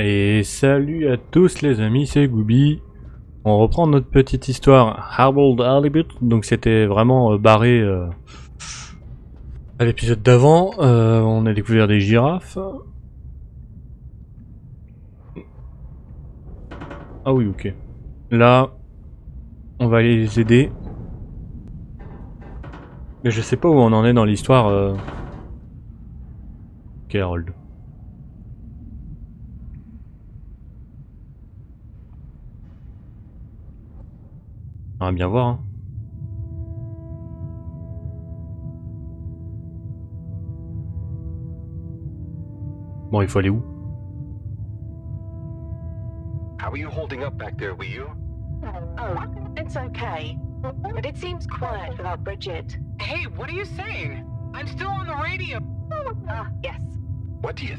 Et salut à tous les amis, c'est Goubi. On reprend notre petite histoire Harold Halibut. Donc c'était vraiment barré à l'épisode d'avant. On a découvert des girafes. Ah oui, ok. Là, on va aller les aider. Mais je sais pas où on en est dans l'histoire. Ok, Harold. On va bien voir. Hein. Bon, il faut aller où? How are you holding up back there, were you? Oh, it's okay. But it seems quiet without Bridget. Hey, what are you saying? I'm still on the radio. Ah, yes. What do you...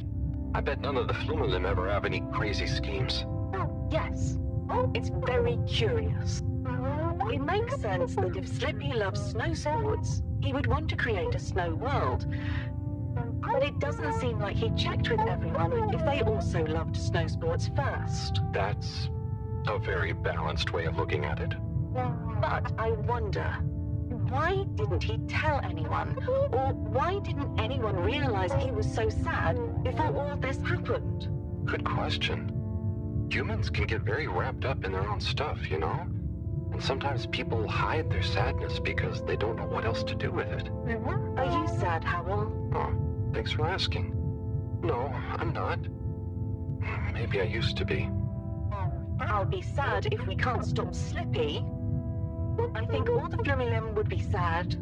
I bet none of the Flumelin ever have any crazy schemes. Yes. It's very curious. It makes sense that if Slippy loves snow sports, he would want to create a snow world. But it doesn't seem like he checked with everyone if they also loved snow sports first. That's a very balanced way of looking at it. But I wonder, why didn't he tell anyone? Or why didn't anyone realize he was so sad before all this happened? Good question. Humans can get very wrapped up in their own stuff, you know? And sometimes people hide their sadness because they don't know what else to do with it. Are you sad, Harold? Oh, thanks for asking. No, I'm not. Maybe I used to be. I'll be sad if we can't stop Slippy. I think all the Flumelin would be sad.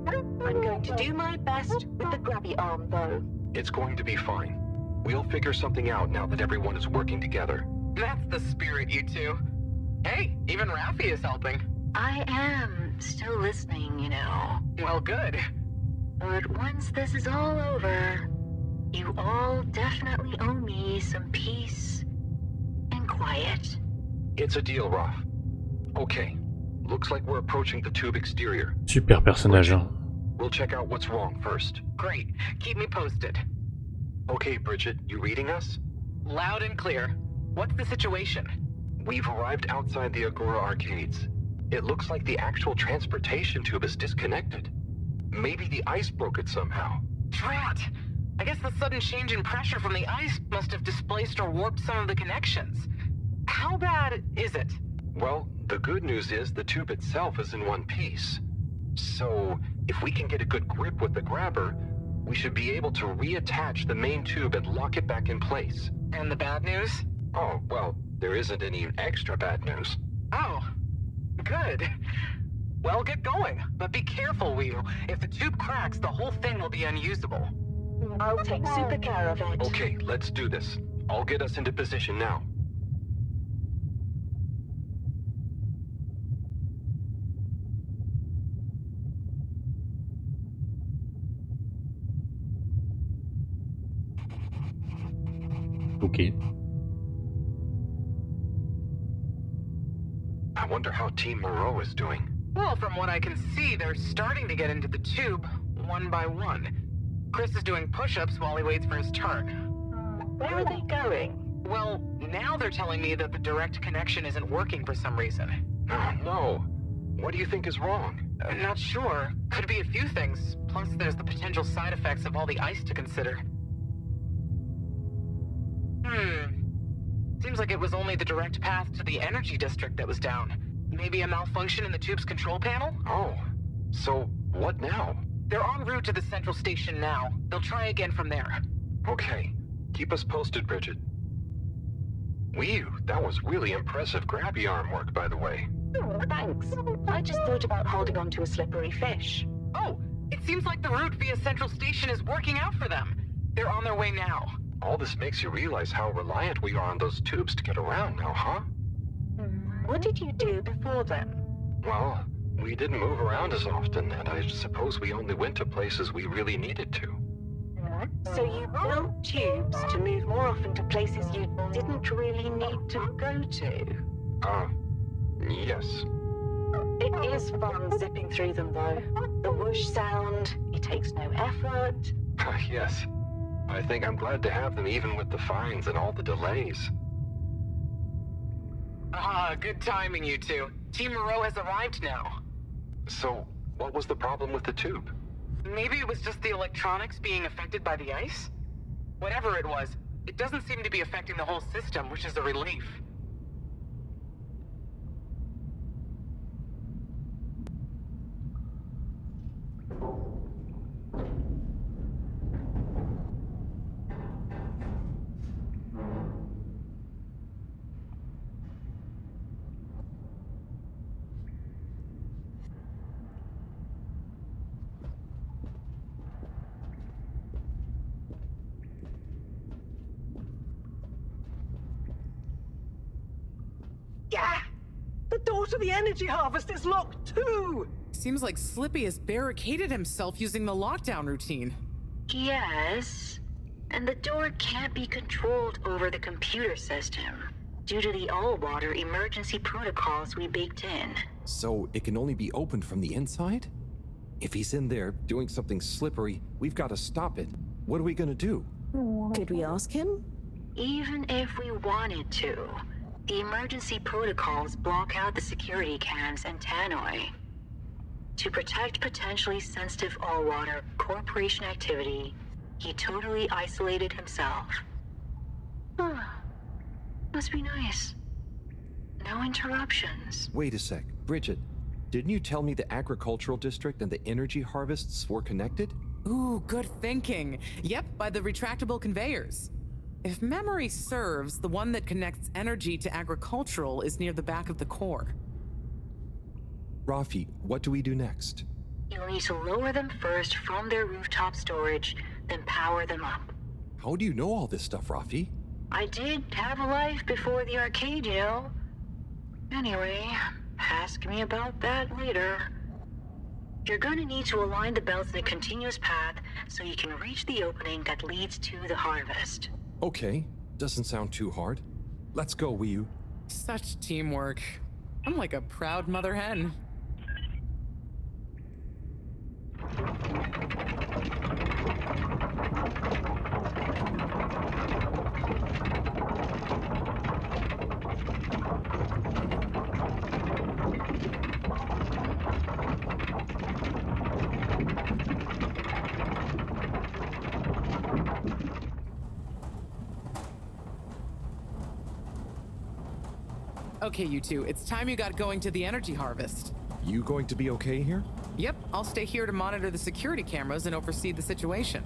I'm going to do my best with the grabby arm, though. It's going to be fine. We'll figure something out now that everyone is working together. That's the spirit, you two. Hey, even Raffi is helping. I am still listening, you know. Well, good. But once this is all over, you all definitely owe me some peace and quiet. It's a deal, Raf. Okay, looks like we're approaching the tube exterior. Super personnage. Hein. We'll check out what's wrong first. Great. Keep me posted. Okay, Bridget, you reading us? Loud and clear. What's the situation? We've arrived outside the Agora arcades. It looks like the actual transportation tube is disconnected. Maybe the ice broke it somehow. Drat! I guess the sudden change in pressure from the ice must have displaced or warped some of the connections. How bad is it? Well, the good news is the tube itself is in one piece. So, if we can get a good grip with the grabber, we should be able to reattach the main tube and lock it back in place. And the bad news? Oh, well, there isn't any extra bad news. Oh, good. Well, get going, but be careful, Wheel. If the tube cracks, the whole thing will be unusable. I'll take super care of it. Okay, let's do this. I'll get us into position now. Ok. I wonder how Team Moreau is doing. Well, from what I can see, they're starting to get into the tube, one by one. Chris is doing push-ups while he waits for his turn. Where are they going? Well, now they're telling me that the direct connection isn't working for some reason. Oh, no. What do you think is wrong? I'm not sure. Could be a few things. Plus, there's the potential side effects of all the ice to consider. Seems like it was only the direct path to the energy district that was down. Maybe a malfunction in the tube's control panel? Oh, so what now? They're en route to the central station now. They'll try again from there. Okay, keep us posted, Bridget. Whew, that was really impressive grabby arm work, by the way. Thanks. I just thought about holding on to a slippery fish. Oh, it seems like the route via central station is working out for them. They're on their way now. All this makes you realize how reliant we are on those tubes to get around now, huh? What did you do before then? Well, we didn't move around as often, and I suppose we only went to places we really needed to. So you built tubes to move more often to places you didn't really need to go to? Yes. It is fun zipping through them, though. The whoosh sound, it takes no effort. Yes. I think I'm glad to have them even with the fines and all the delays. Good timing, you two. Team Moreau has arrived now. So, what was the problem with the tube? Maybe it was just the electronics being affected by the ice? Whatever it was, it doesn't seem to be affecting the whole system, which is a relief. Yeah! The door to the energy harvest is locked too! Seems like Slippy has barricaded himself using the lockdown routine. Yes, and the door can't be controlled over the computer system due to the all-water emergency protocols we baked in. So it can only be opened from the inside? If he's in there doing something slippery, we've got to stop it. What are we gonna do? Could we ask him? Even if we wanted to, the emergency protocols block out the security cams and tannoy. To protect potentially sensitive all-water corporation activity, he totally isolated himself. Must be nice. No interruptions. Wait a sec. Bridget, didn't you tell me the agricultural district and the energy harvests were connected? Ooh, good thinking. Yep, by the retractable conveyors. If memory serves, the one that connects energy to agricultural is near the back of the core. Rafi, what do we do next? You'll need to lower them first from their rooftop storage, then power them up. How do you know all this stuff, Rafi? I did have a life before the arcade, you know. Anyway, ask me about that later. You're gonna need to align the belts in a continuous path so you can reach the opening that leads to the harvest. Okay, doesn't sound too hard. Let's go, Wii. Such teamwork. I'm like a proud mother hen. Okay, you two, it's time you got going to the energy harvest. You going to be okay here? Yep, I'll stay here to monitor the security cameras and oversee the situation.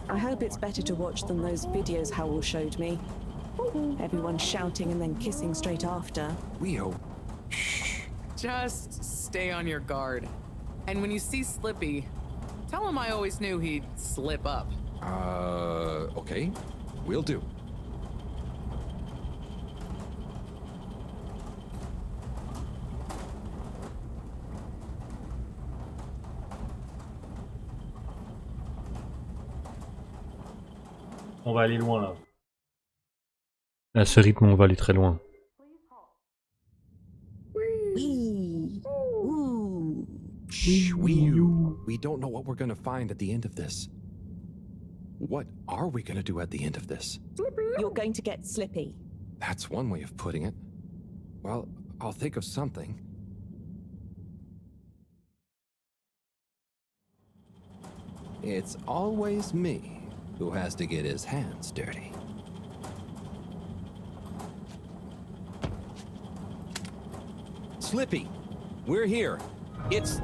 I hope it's better to watch than those videos Harold showed me. Everyone shouting and then kissing straight after. Wii. Just stay on your guard. And when you see Slippy, tell him I always knew he'd slip up. Okay. Will do. On va aller loin là. À ce rythme, on va aller très loin. Shh, we don't know what we're gonna find at the end of this. What are we gonna do at the end of this? You're going to get Slippy. That's one way of putting it. Well, I'll think of something. It's always me who has to get his hands dirty. Slippy, we're here. It's...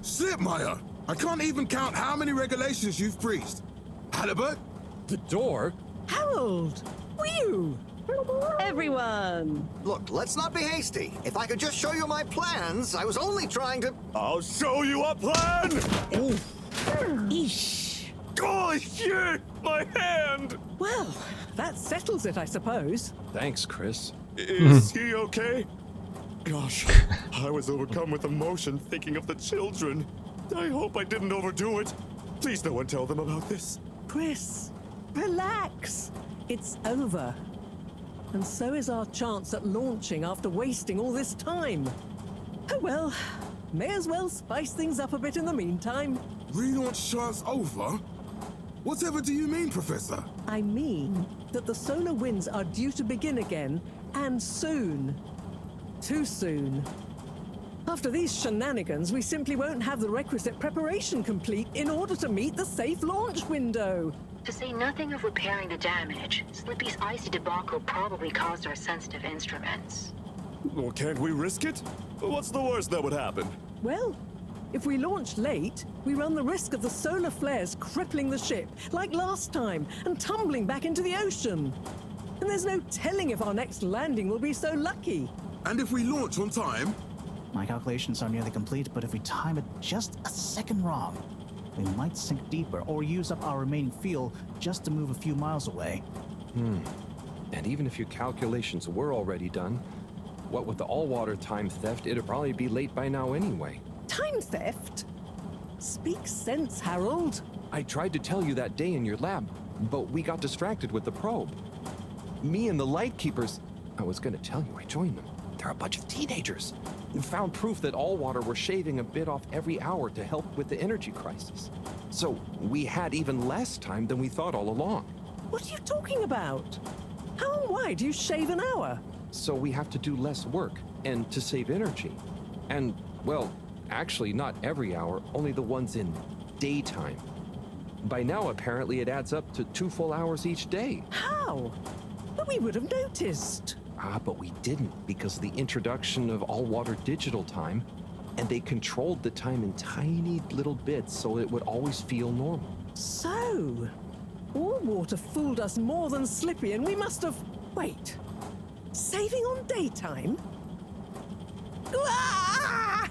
Slipmeyer! I can't even count how many regulations you've breached. Halibut? The door? Harold! Whew! Everyone! Look, let's not be hasty. If I could just show you my plans, I was only trying to... I'll show you a plan! Eesh! Oh, shit! My hand! Well, that settles it, I suppose. Thanks, Chris. Is he okay? Gosh, I was overcome with emotion thinking of the children. I hope I didn't overdo it. Please no one tell them about this. Chris, relax. It's over. And so is our chance at launching after wasting all this time. Oh well, may as well spice things up a bit in the meantime. Relaunch chance over? Whatever do you mean, Professor? I mean that the solar winds are due to begin again, and soon. Too soon. After these shenanigans, we simply won't have the requisite preparation complete in order to meet the safe launch window. To say nothing of repairing the damage, Slippy's icy debacle probably caused our sensitive instruments. Well, can't we risk it? What's the worst that would happen? Well, if we launch late, we run the risk of the solar flares crippling the ship, like last time, and tumbling back into the ocean. And there's no telling if our next landing will be so lucky. And if we launch on time? My calculations are nearly complete, but if we time it just a second wrong, we might sink deeper or use up our remaining fuel just to move a few miles away. And even if your calculations were already done, what with the all-water time theft, it'd probably be late by now anyway. Time theft? Speak sense, Harold. I tried to tell you that day in your lab, but we got distracted with the probe. Me and the Lightkeepers, I was gonna tell you I joined them. They're a bunch of teenagers. We found proof that Allwater were shaving a bit off every hour to help with the energy crisis. So we had even less time than we thought all along. What are you talking about? How and why do you shave an hour? So we have to do less work, and to save energy. And, well, actually not every hour, only the ones in daytime. By now, apparently, it adds up to 2 full hours each day. How? But we would have noticed. But we didn't because of the introduction of all-water digital time, and they controlled the time in tiny little bits so it would always feel normal. So, Allwater fooled us more than Slippy, and we must have... Wait. Saving on daytime? Ah!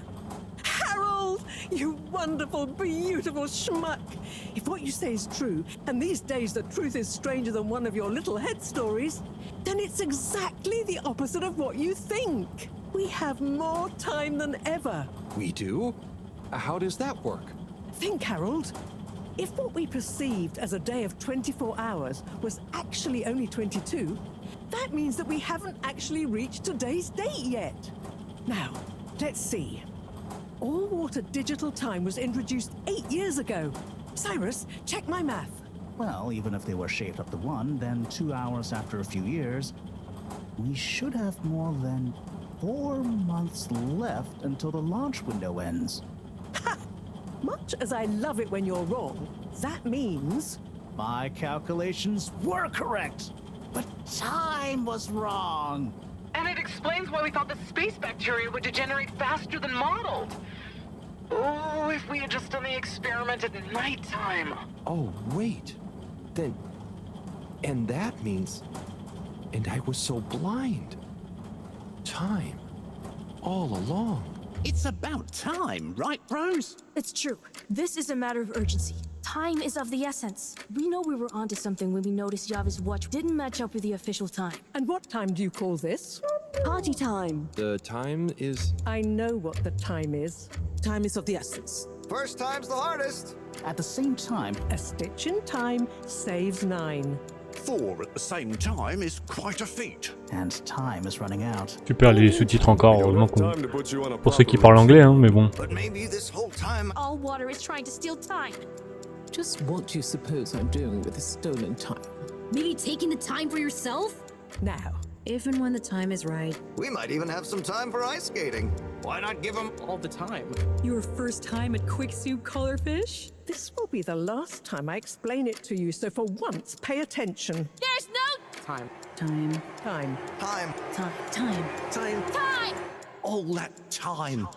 Harold, you wonderful, beautiful schmuck! If what you say is true, and these days the truth is stranger than one of your little head stories, then it's exactly the opposite of what you think. We have more time than ever. We do? How does that work? Think, Harold. If what we perceived as a day of 24 hours was actually only 22, that means that we haven't actually reached today's date yet. Now, let's see. All-water digital time was introduced 8 years ago. Cyrus, check my math. Well, even if they were shaved up to 1, then 2 hours after a few years, we should have more than 4 months left until the launch window ends. Ha! Much as I love it when you're wrong, that means... My calculations were correct, but time was wrong. And it explains why we thought the space bacteria would degenerate faster than modeled. Oh, if we had just done the experiment at nighttime. Oh, wait. Then... And that means... And I was so blind. Time. All along. It's about time, right, bros? It's true. This is a matter of urgency. Time is of the essence. We know we were onto something when we noticed Yava's watch didn't match up with the official time. And what time do you call this? Party time. The time is... I know what the time is. Time is of the essence. First time's the hardest. At the same time, A stitch in time saves 9. 4 at the same time is quite a feat. and time is running out. Super, les sous-titres encore, heureusement qu'on... Pour ceux qui parlent anglais, hein, mais bon. But maybe this whole time... All water is trying to steal time. Just what do you suppose I'm doing with the stolen time? Maybe taking the time for yourself? Now, If and when the time is right. We might even have some time for ice skating. Why not give them All the time. Your first time at Quick Soup Colorfish? this will be the last time I explain it to you, so for once, pay attention. There's no Time. time. Time. time? Time. Time. Time. Time! All that time.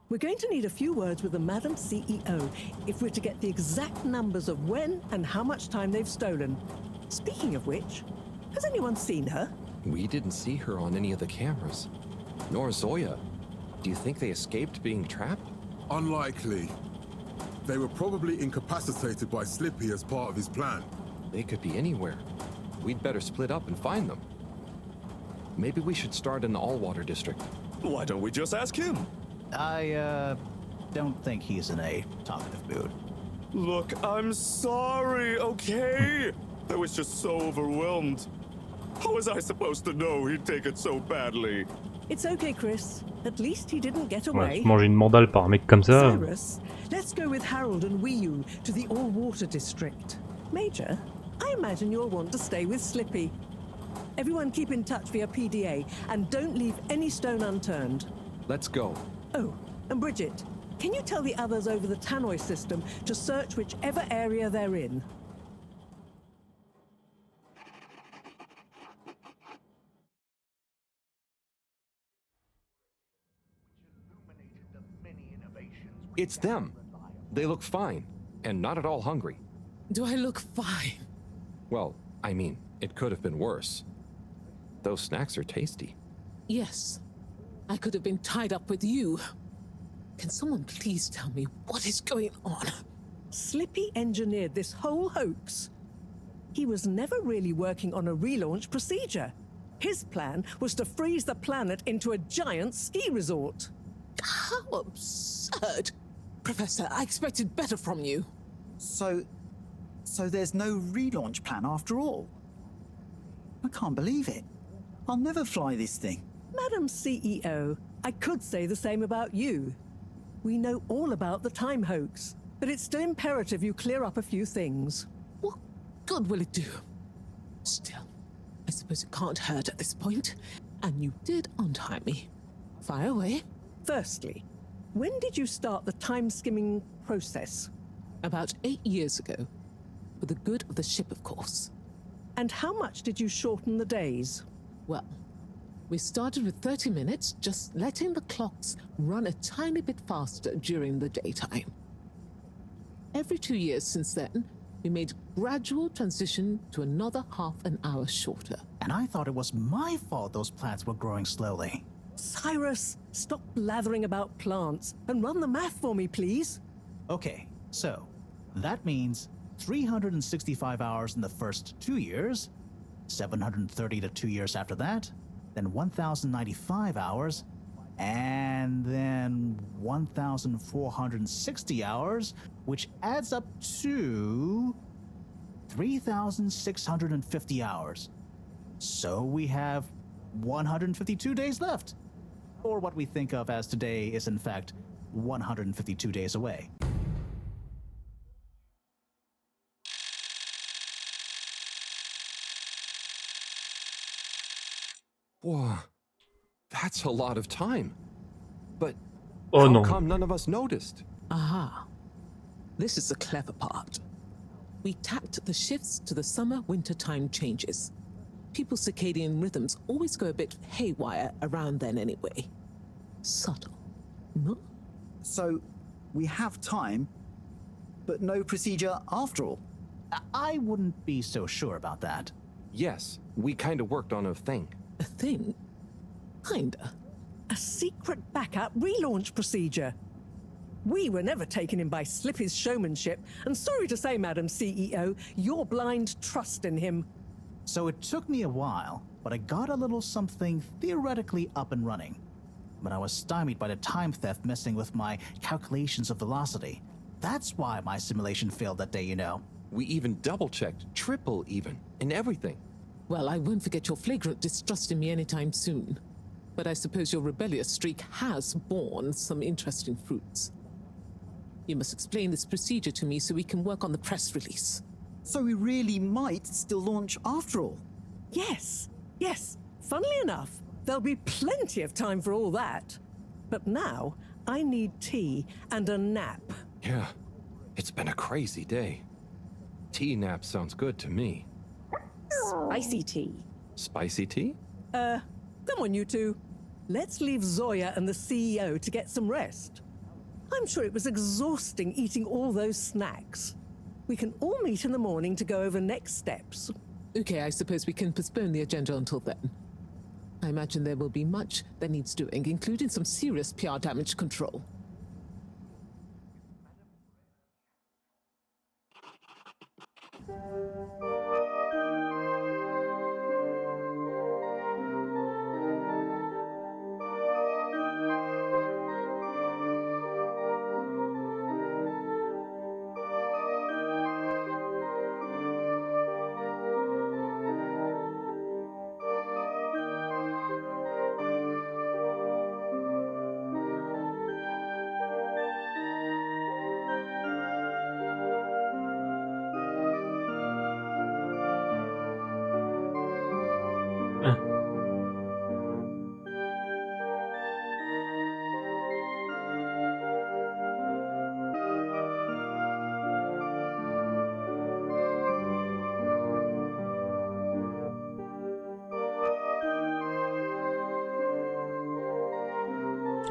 We're going to need a few words with the Madam CEO if we're to get the exact numbers of when and how much time they've stolen. Speaking of which, has anyone seen her? We didn't see her on any of the cameras. Nor Zoya. Do you think they escaped being trapped? Unlikely. They were probably incapacitated by Slippy as part of his plan. They could be anywhere. We'd better split up and find them. Maybe we should start in the Allwater district. Why don't we just ask him? I don't think he's in a talkative mood. Look, I'm sorry, okay? I was just so overwhelmed. How was I supposed to know he'd take it so badly? It's okay, Chris. At least he didn't get Ouais, away. se manger une mandale par un mec comme ça. Cyrus, let's go with Harold and Wii to the all-water district. Major, I imagine you'll want to stay with Slippy. Everyone keep in touch via PDA and don't leave any stone unturned. Let's go. Oh, and Bridget, can you tell the others over the tannoy system to search whichever area they're in? It's them. They look fine, and not at all hungry. Do I look fine? Well, I mean, it could have been worse. Those snacks are tasty. Yes. I could have been tied up with you. Can someone please tell me what is going on? Slippy engineered this whole hoax. He was never really working on a relaunch procedure. His plan was to freeze the planet into a giant ski resort. How absurd! Professor, I expected better from you. So there's no relaunch plan after all? I can't believe it. I'll never fly this thing. Madam CEO, I could say the same about you. We know all about the time hoax, but it's still imperative you clear up a few things. What good will it do? Still, I suppose it can't hurt at this point. And you did untie me. Fire away. Firstly, when did you start the time-skimming process? About 8 years ago. For the good of the ship, of course. And how much did you shorten the days? Well, we started with 30 minutes, just letting the clocks run a tiny bit faster during the daytime. Every 2 years since then, we made gradual transition to another half an hour shorter. And I thought it was my fault those plants were growing slowly. Cyrus, stop blathering about plants and run the math for me, please. Okay, so that means 365 hours in the first 2 years, 730 to 2 years after that, then 1,095 hours, and then 1,460 hours, which adds up to 3,650 hours. So we have 152 days left. Or what we think of as today is in fact 152 days away. Whoa, that's a lot of time. But Oh how non. come none of us noticed? Aha. This is the clever part. We tacked the shifts to the summer-winter time changes. People's circadian rhythms always go a bit haywire around then anyway. Subtle, no? So, we have time, but no procedure after all. I wouldn't be so sure about that. Yes, we kind of worked on a thing. A thing? Kinda. A secret backup relaunch procedure. We were never taken in by Slippy's showmanship, and sorry to say, Madam CEO, your blind trust in him. So it took me a while, but I got a little something theoretically up and running. But I was stymied by the time theft messing with my calculations of velocity. That's why my simulation failed that day, you know. We even double-checked, triple even, and everything. Well, I won't forget your flagrant distrust in me anytime soon. But I suppose your rebellious streak has borne some interesting fruits. You must explain this procedure to me so we can work on the press release. So we really might still launch after all. Yes, yes. Funnily enough, there'll be plenty of time for all that. But now, I need tea and a nap. Yeah, it's been a crazy day. Tea nap sounds good to me. Spicy tea. Spicy tea? Come on, you two. Let's leave Zoya and the CEO to get some rest. I'm sure it was exhausting eating all those snacks. We can all meet in the morning to go over next steps. Okay, I suppose we can postpone the agenda until then. I imagine there will be much that needs doing, including some serious PR damage control.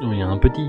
Oh, il y a un petit.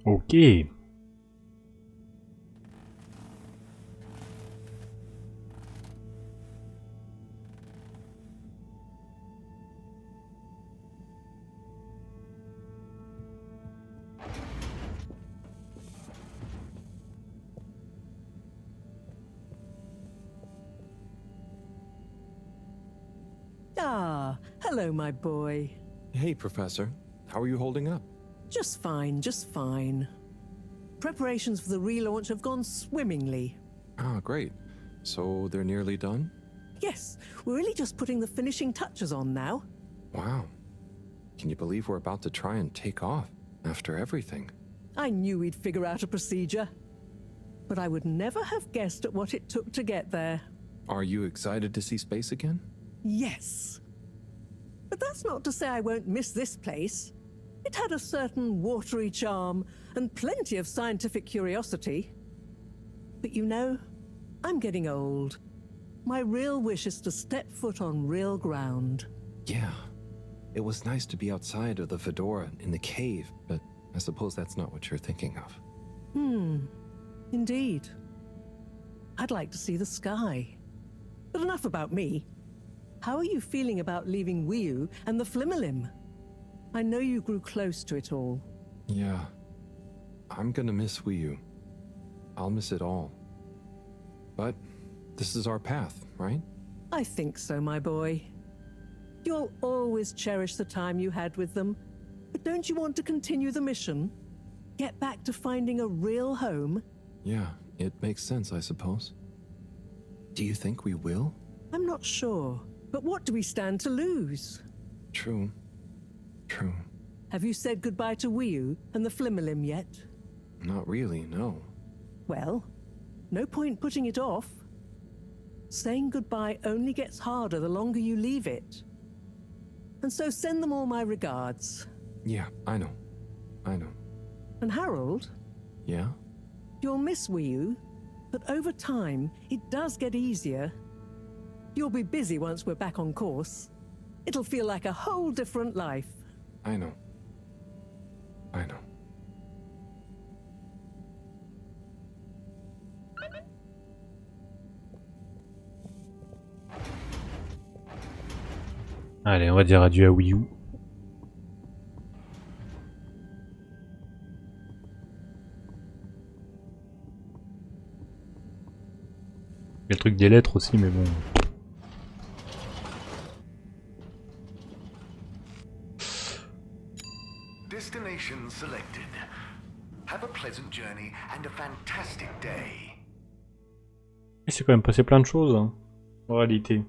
Ok. Ah, hello, my boy. Hey, Professor. How are you holding up? Just fine, just fine. Preparations for the relaunch have gone swimmingly. Ah, great. So they're nearly done? Yes, we're really just putting the finishing touches on now. Wow. Can you believe we're about to try and take off after everything? I knew we'd figure out a procedure. But I would never have guessed at what it took to get there. Are you excited to see space again? Yes. But that's not to say I won't miss this place. It had a certain watery charm and plenty of scientific curiosity. But you know, I'm getting old. My real wish is to step foot on real ground. Yeah. It was nice to be outside of the fedora in the cave, but I suppose that's not what you're thinking of. Indeed. I'd like to see the sky. But enough about me. How are you feeling about leaving Wiu and the Flimmerlim? I know you grew close to it all. Yeah. I'm gonna miss Wiu. I'll miss it all. But this is our path, right? I think so, my boy. You'll always cherish the time you had with them. But don't you want to continue the mission? Get back to finding a real home? Yeah, it makes sense, I suppose. Do you think we will? I'm not sure. But what do we stand to lose? True. True. Have you said goodbye to Wiu and the Flimmerlim yet? Not really, no. Well, no point putting it off. Saying goodbye only gets harder the longer you leave it. And so send them all my regards. Yeah, I know. I know. And Harold? Yeah? You'll miss Wiu, but over time, it does get easier. You'll be busy once we're back on course. It'll feel like a whole different life. I know. I know. Allez, on va dire adieu à Wiu. Il y a le truc des lettres aussi, mais bon. Destination selected. Have a pleasant journey and a fantastic day. Il s'est quand même passé plein de choses, hein, en réalité.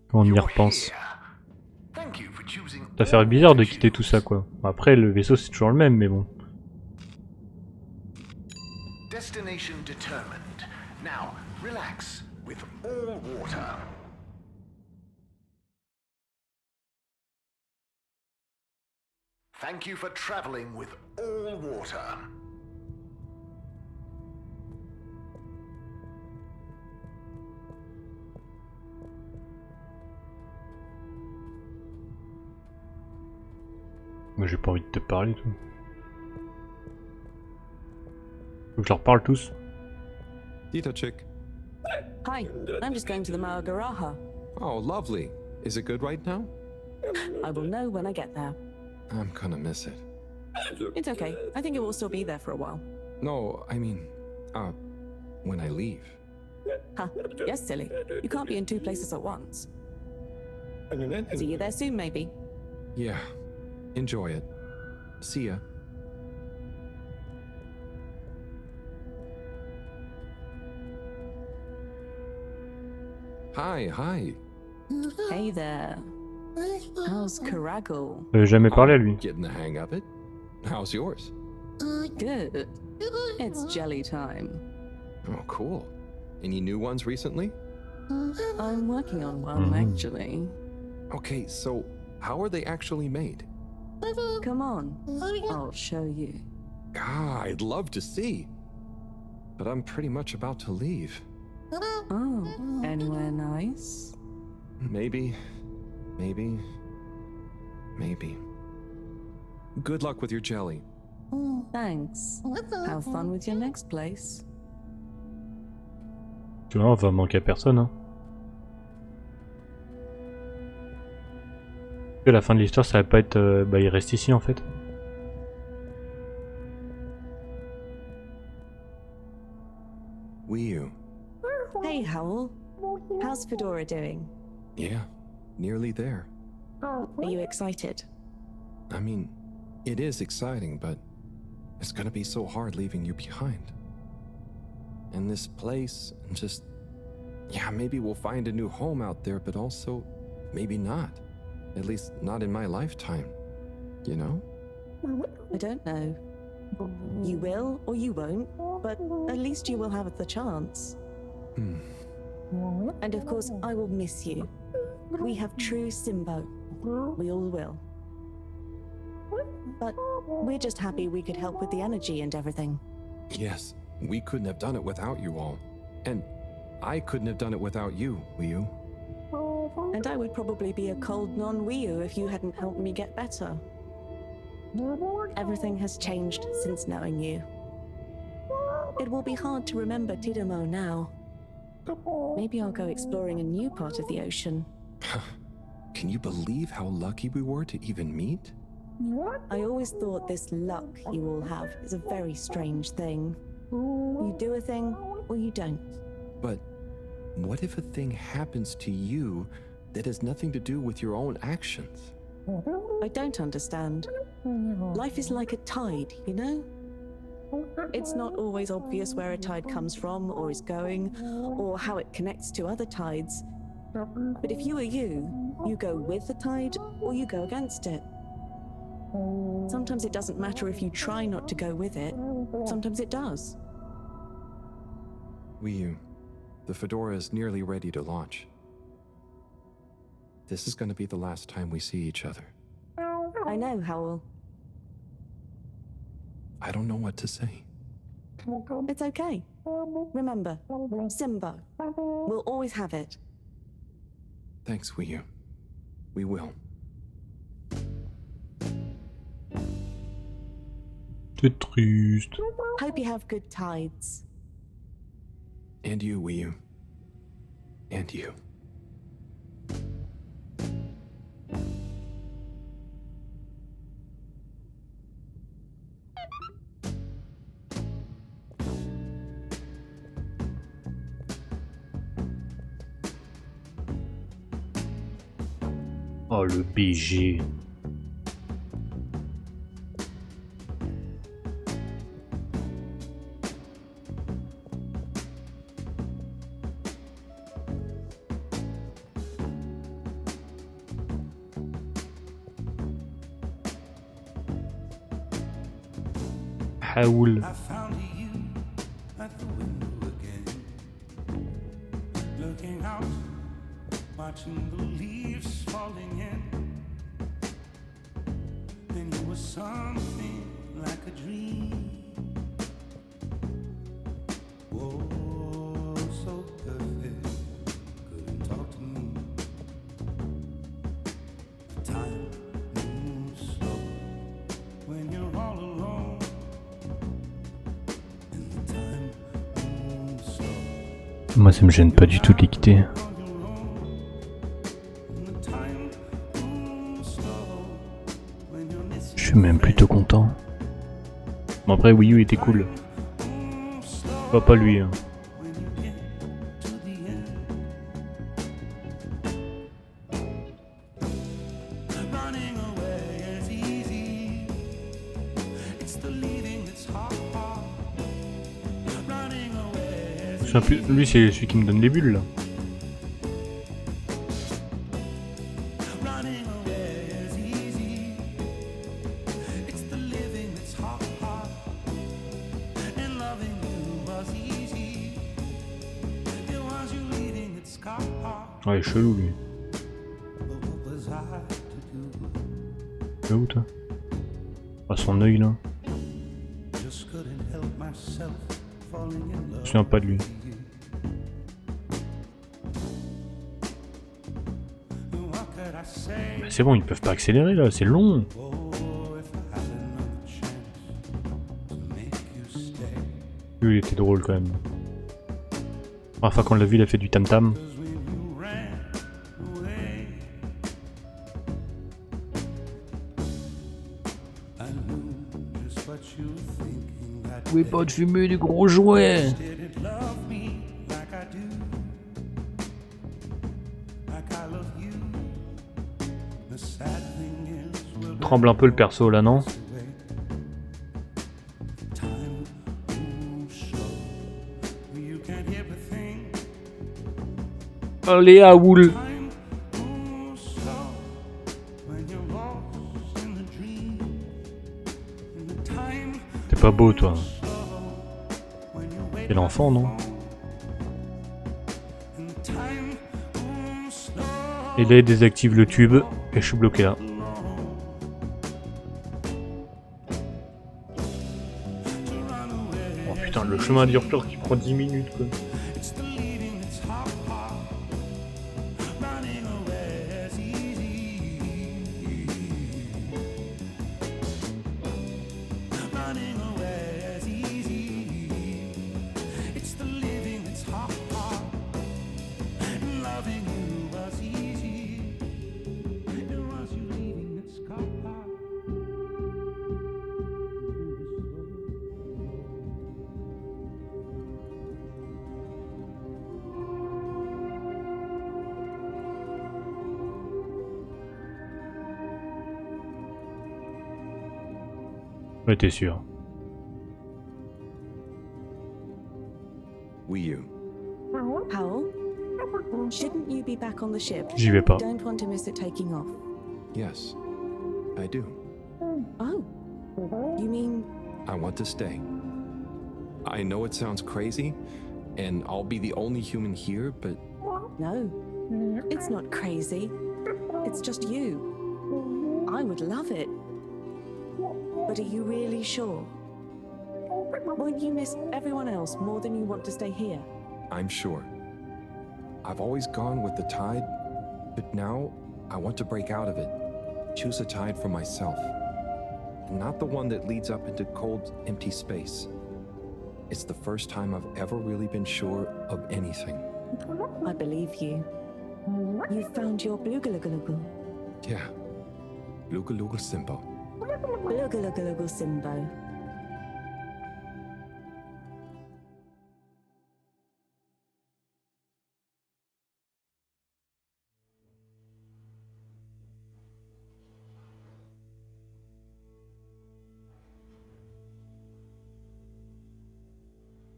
Quand on y repense. Ça fait bizarre de quitter tout ça, quoi. Après, le vaisseau c'est toujours le même, mais bon. Destination determined. Now, relax with all water. Thank you for traveling with all water. Moi j'ai pas envie de te parler, tout. Faut que je leur parle tous. Tita chick. Hi, I'm just going to the Mahagaraha. Oh, lovely. Is it good right now? I will know when I get there. I'm gonna miss it. It's okay. I think it will still be there for a while. No, I mean, when I leave. Huh? Yes, silly. You can't be in two places at once. See you there soon, maybe. Yeah. Enjoy it. See ya. Hi. Hey there. How's Caragal? Jamais parlé à lui. Getting the hang of it. How's yours? Good. It's jelly time. Oh, cool. Any new ones recently? I'm working on one, actually. Okay, so how are they actually made? Come on, I'll show you. I'd love to see. But I'm pretty much about to leave. Oh, anywhere nice? Maybe. Good luck with your jelly. Thanks. Have fun with your next place. Tu vois, on va manquer à personne. Hein. Et la fin de l'histoire, ça va pas être... bah, il reste ici en fait. You. Hey, Howell. How's Fedora doing? Yeah, nearly there. Are you excited? I mean, it is exciting, but it's gonna be so hard leaving you behind. And this place, and just... Yeah, maybe we'll find a new home out there, but also, maybe not. At least not in my lifetime. You know? I don't know. You will or you won't, but at least you will have the chance. And of course, I will miss you. We have true Simbo. We all will. But we're just happy we could help with the energy and everything. Yes, we couldn't have done it without you all. And I couldn't have done it without you, Wiyu. And I would probably be a cold non-Wiyu if you hadn't helped me get better. Everything has changed since knowing you. It will be hard to remember Tidamo now. Maybe I'll go exploring a new part of the ocean. Can you believe how lucky we were to even meet? I always thought this luck you all have is a very strange thing. You do a thing, or you don't. But what if a thing happens to you that has nothing to do with your own actions? I don't understand. Life is like a tide, you know? It's not always obvious where a tide comes from or is going, or how it connects to other tides. But if you are you go with the tide or you go against it. Sometimes it doesn't matter if you try not to go with it. Sometimes it does. Wiyu, the Fedora is nearly ready to launch. This is going to be the last time we see each other. I know, Howell. I don't know what to say. It's okay. Remember, Simbo. We'll always have it. Thanks, Wiyu. We will. C'est triste. Hope you have good tides. And you, Wiyu. And you. Oh, le BG. Haoul. I found you at the window again, looking out, watching the leaves falling in. Then you were something like a dream. Oh, so perfect, couldn't talk to me. Time moves slow when you're all alone. Moi ça me gêne pas du tout de les quitter. suis même plutôt content. Bon après Wii U était cool. Pas lui hein. Lui c'est celui qui me donne les bulles là. Ouais, chelou lui. T'es où toi? Ah, son œil là. Je me souviens pas de lui. Mais c'est bon, ils peuvent pas accélérer là, c'est long. Lui il était drôle quand même. La première fois qu'on l'a vu, il a fait du tam-tam. Vous pouvez pas de fumer des gros jouets. Tremble un peu le perso là, non? Allez à Wool. T'es pas beau toi. T'es l'enfant non? Et là il désactive le tube et je suis bloqué là. Oh putain le chemin du retour qui prend 10 minutes quoi. Ouais, t'es sûr. Wii U. Howell, shouldn't you be back on the ship? J'y vais pas. Don't want to miss it taking off. Yes, I do. Oh, you mean? I want to stay. I know it sounds crazy, and I'll be the only human here, but... No, it's not crazy. It's just you. I would love it. But are you really sure? Won't you miss everyone else more than you want to stay here? I'm sure. I've always gone with the tide, but now I want to break out of it. Choose a tide for myself. Not the one that leads up into cold, empty space. It's the first time I've ever really been sure of anything. I believe you. You've found your blugalagalugul. Yeah. Lugalugul Simbo. Blugalagalugul Simbo.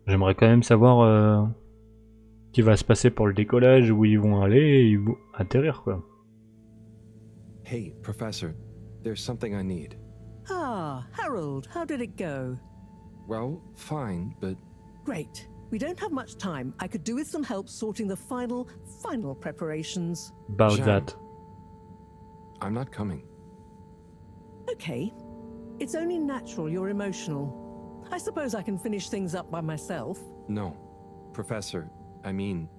J'aimerais quand même savoir ce qui va se passer pour le décollage, où ils vont aller et ils vont atterrir quoi. Hey, Professor, there's something I need. Ah, Harold, how did it go? Well, fine, but... Great. We don't have much time. I could do with some help sorting the final preparations. About Jean, that. I'm not coming. Okay. It's only natural you're emotional. I suppose I can finish things up by myself. No. Professor, I mean,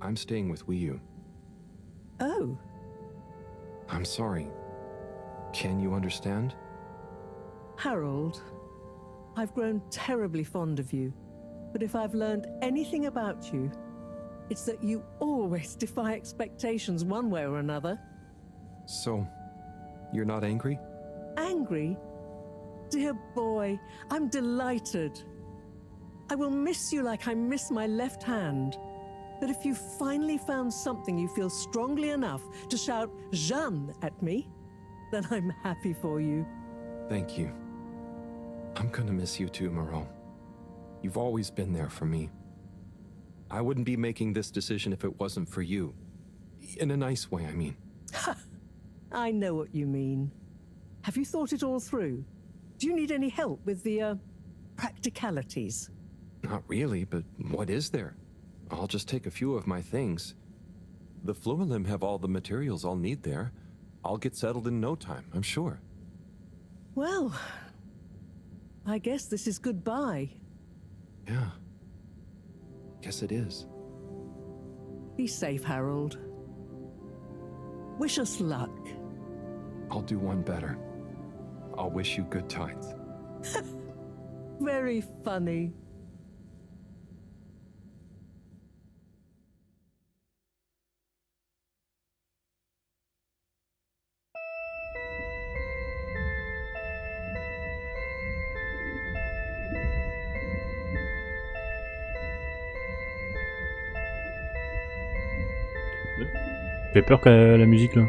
I'm staying with Wii U. Oh. I'm sorry. Can you understand? Harold, I've grown terribly fond of you. But if I've learned anything about you, it's that you always defy expectations one way or another. So, you're not angry? Angry? dear boy, I'm delighted. I will miss you like I miss my left hand. But if you finally found something you feel strongly enough to shout Jeanne at me, then I'm happy for you. Thank you. I'm gonna miss you too, Moreau. You've always been there for me. I wouldn't be making this decision if it wasn't for you. In a nice way, I mean. I know what you mean. Have you thought it all through? Do you need any help with the, practicalities? Not really, but what is there? I'll just take a few of my things. The Fluolim have all the materials I'll need there. I'll get settled in no time, I'm sure. Well, I guess this is goodbye. Yeah. Guess it is. Be safe, Harold. Wish us luck. I'll do one better. I'll wish you good tides. Very funny. Fait peur que la musique là.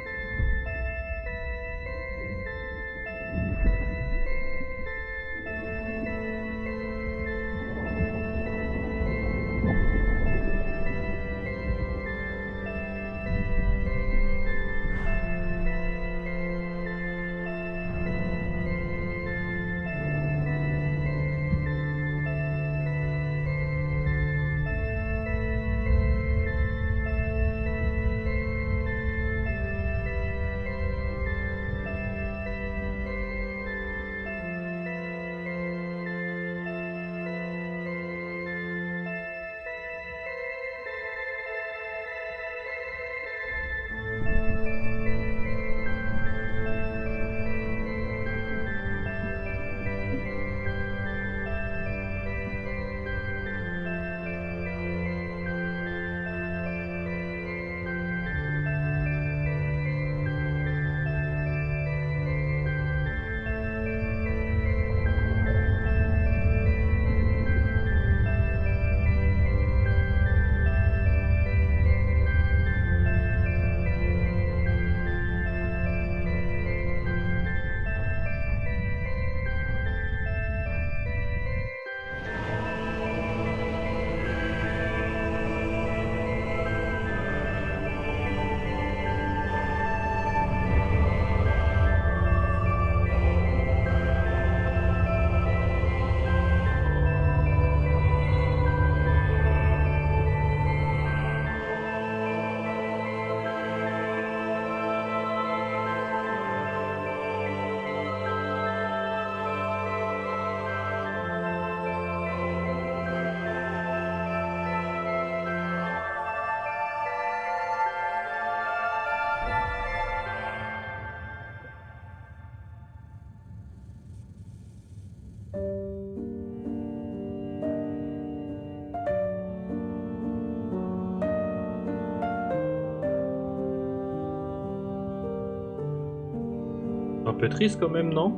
Un peu triste quand même, non?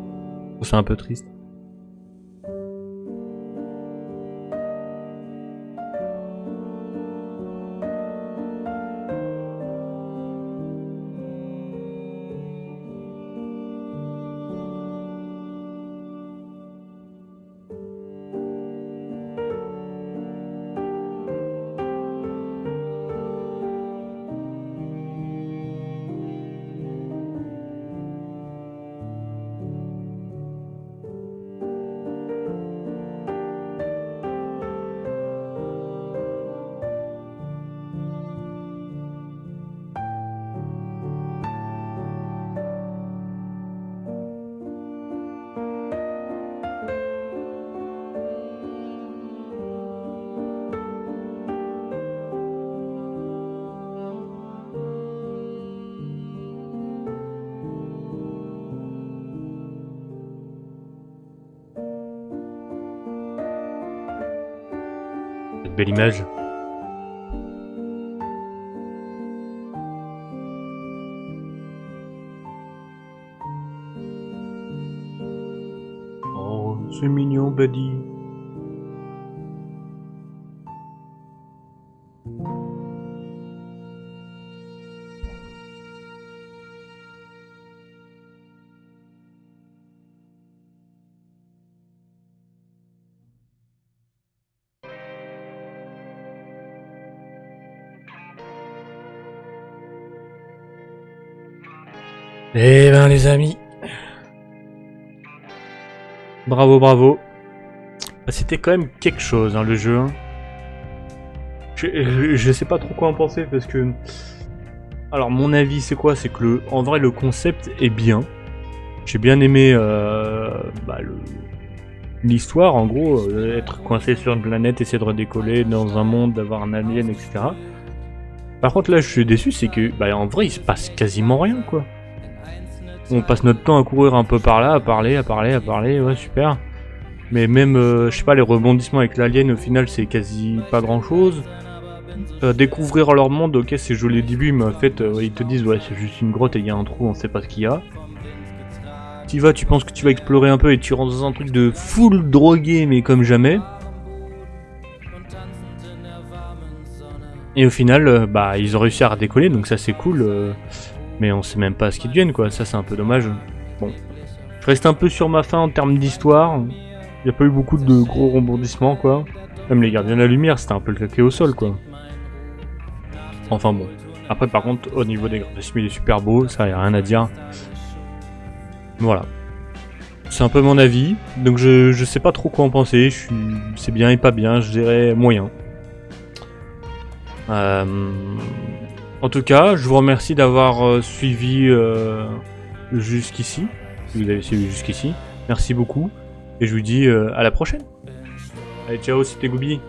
Ou c'est un peu triste? Cette belle image. c'est mignon, buddy. Eh ben les amis, bravo bravo, c'était quand même quelque chose hein, le jeu. Hein. Je sais pas trop quoi en penser parce que, alors mon avis c'est quoi, c'est que en vrai le concept est bien. J'ai bien aimé l'histoire en gros, être coincé sur une planète, essayer de redécoller dans un monde, d'avoir un alien, etc. Par contre là je suis déçu, c'est que en vrai il se passe quasiment rien quoi. On passe notre temps à courir un peu par là, à parler, ouais super. Mais même, je sais pas, les rebondissements avec l'alien, au final c'est quasi pas grand chose. Découvrir leur monde, ok c'est joli au début, mais en fait ils te disent ouais c'est juste une grotte et il y a un trou, on sait pas ce qu'il y a. Tu vas, tu penses que tu vas explorer un peu et tu rentres dans un truc de full drogué mais comme jamais. Et au final, ils ont réussi à redécoller, donc ça c'est cool. Mais on sait même pas ce qu'ils deviennent quoi, ça c'est un peu dommage. Bon, je reste un peu sur ma faim en termes d'histoire. Il n'y a pas eu beaucoup de gros rebondissements quoi. Même les gardiens de la lumière, c'était un peu le claqué au sol quoi. Enfin bon. Après par contre, au niveau des graphismes, il est super beau, ça y a rien à dire. Voilà. C'est un peu mon avis, donc je sais pas trop quoi en penser. C'est bien et pas bien, je dirais moyen. En tout cas, je vous remercie d'avoir suivi jusqu'ici. Si vous avez suivi jusqu'ici. Merci beaucoup. Et je vous dis à la prochaine. Allez, ciao, c'était Goubi.